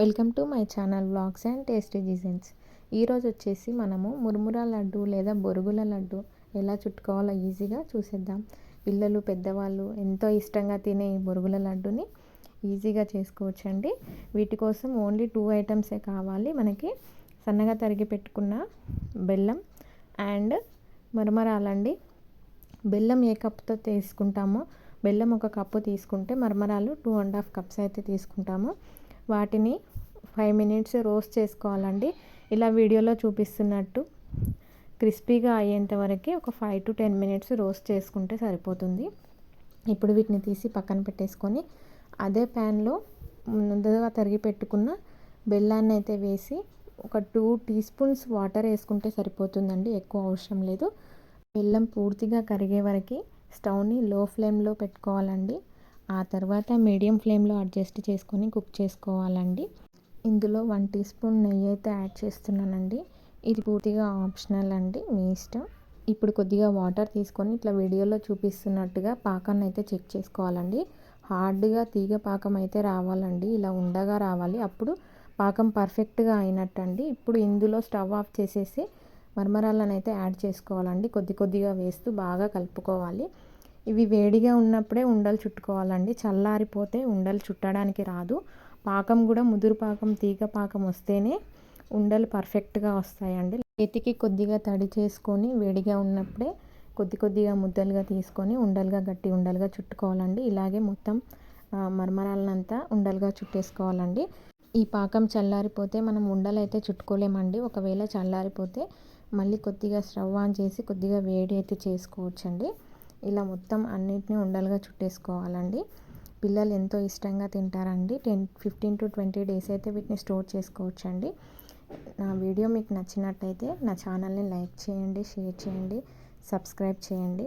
Welcome to my channel vlogs and tasty designs. ఈరోజు వచ్చేసి మనము మురుమురా లడ్డు లేదా బొరుగుల లడ్డు ఎలా చుట్టుకోవాలో ఈజీగా చూసేద్దాం. పిల్లలు పెద్దవాళ్ళు ఎంతో ఇష్టంగా తినే ఈ బొరుగుల లడ్డుని ఈజీగా చేసుకోవచ్చండి. వీటి కోసం ఓన్లీ 2 ఐటమ్సే కావాలి. మనకి సన్నగా తరిగి పెట్టుకున్న బెల్లం అండ్ మరమరాలండి. బెల్లం ఏ కప్పుతో తీసుకుంటామో బెల్లం 1 కప్పు తీసుకుంటే మరమరాలు 2.5 కప్స్ అయితే తీసుకుంటాము. వాటిని 5 మినిట్స్ రోస్ట్ చేసుకోవాలండి. ఇలా వీడియోలో చూపిస్తున్నట్టు క్రిస్పీగా అయ్యేంత వరకు ఒక 5 to 10 మినిట్స్ రోస్ట్ చేసుకుంటే సరిపోతుంది. ఇప్పుడు వీటిని తీసి పక్కన పెట్టేసుకొని అదే ప్యాన్లో ముందుగా తరిగి పెట్టుకున్న బెల్లాన్ని అయితే వేసి ఒక 2 టీ స్పూన్స్ వాటర్ వేసుకుంటే సరిపోతుందండి. ఎక్కువ అవసరం లేదు. బెల్లం పూర్తిగా కరిగే వరకు స్టవ్ని లో ఫ్లేమ్లో పెట్టుకోవాలండి. ఆ తర్వాత మీడియం ఫ్లేమ్లో అడ్జస్ట్ చేసుకొని కుక్ చేసుకోవాలండి. ఇందులో 1 టీ స్పూన్ నెయ్యి అయితే యాడ్ చేస్తున్నానండి. ఇది పూర్తిగా ఆప్షనల్ అండి, మీ ఇష్టం. ఇప్పుడు కొద్దిగా వాటర్ తీసుకొని ఇట్లా వీడియోలో చూపిస్తున్నట్టుగా పాకాన్ని అయితే చెక్ చేసుకోవాలండి. హార్డ్గా తీగ పాకం అయితే రావాలండి, ఇలా ఉండగా రావాలి. అప్పుడు పాకం పర్ఫెక్ట్గా అయినట్టండి. ఇప్పుడు ఇందులో స్టవ్ ఆఫ్ చేసేసి మరమరాలను అయితే యాడ్ చేసుకోవాలండి. కొద్దిగా వేస్తూ బాగా కలుపుకోవాలి. ఇవి వేడిగా ఉన్నప్పుడే ఉండలు చుట్టుకోవాలండి. చల్లారిపోతే ఉండలు చుట్టడానికి రాదు. పాకం కూడా ముదురు పాకం, తీగ పాకం వస్తేనే ఉండలు పర్ఫెక్ట్గా వస్తాయండి. చేతికి కొద్దిగా తడి చేసుకొని వేడిగా ఉన్నప్పుడే కొద్దిగా ముద్దలుగా తీసుకొని గట్టి ఉండలుగా చుట్టుకోవాలండి. ఇలాగే మొత్తం మరమరాలనంతా ఉండలుగా చుట్టేసుకోవాలండి. ఈ పాకం చల్లారిపోతే మనం ఉండలు అయితే చుట్టుకోలేమండి. ఒకవేళ చల్లారిపోతే మళ్ళీ కొద్దిగా స్టవ్ ఆన్ చేసి కొద్దిగా వేడి అయితే చేసుకోవచ్చండి. ఇలా మొత్తం అన్నిటిని ఉండలుగా చుట్టేసుకోవాలండి. పిల్లలు ఎంతో ఇష్టంగా తింటారండి. 15 to 20 డేస్ అయితే వీటిని స్టోర్ చేసుకోవచ్చండి. నా వీడియో మీకు నచ్చినట్టయితే నా ఛానల్ని లైక్ చేయండి, షేర్ చేయండి, సబ్స్క్రైబ్ చేయండి.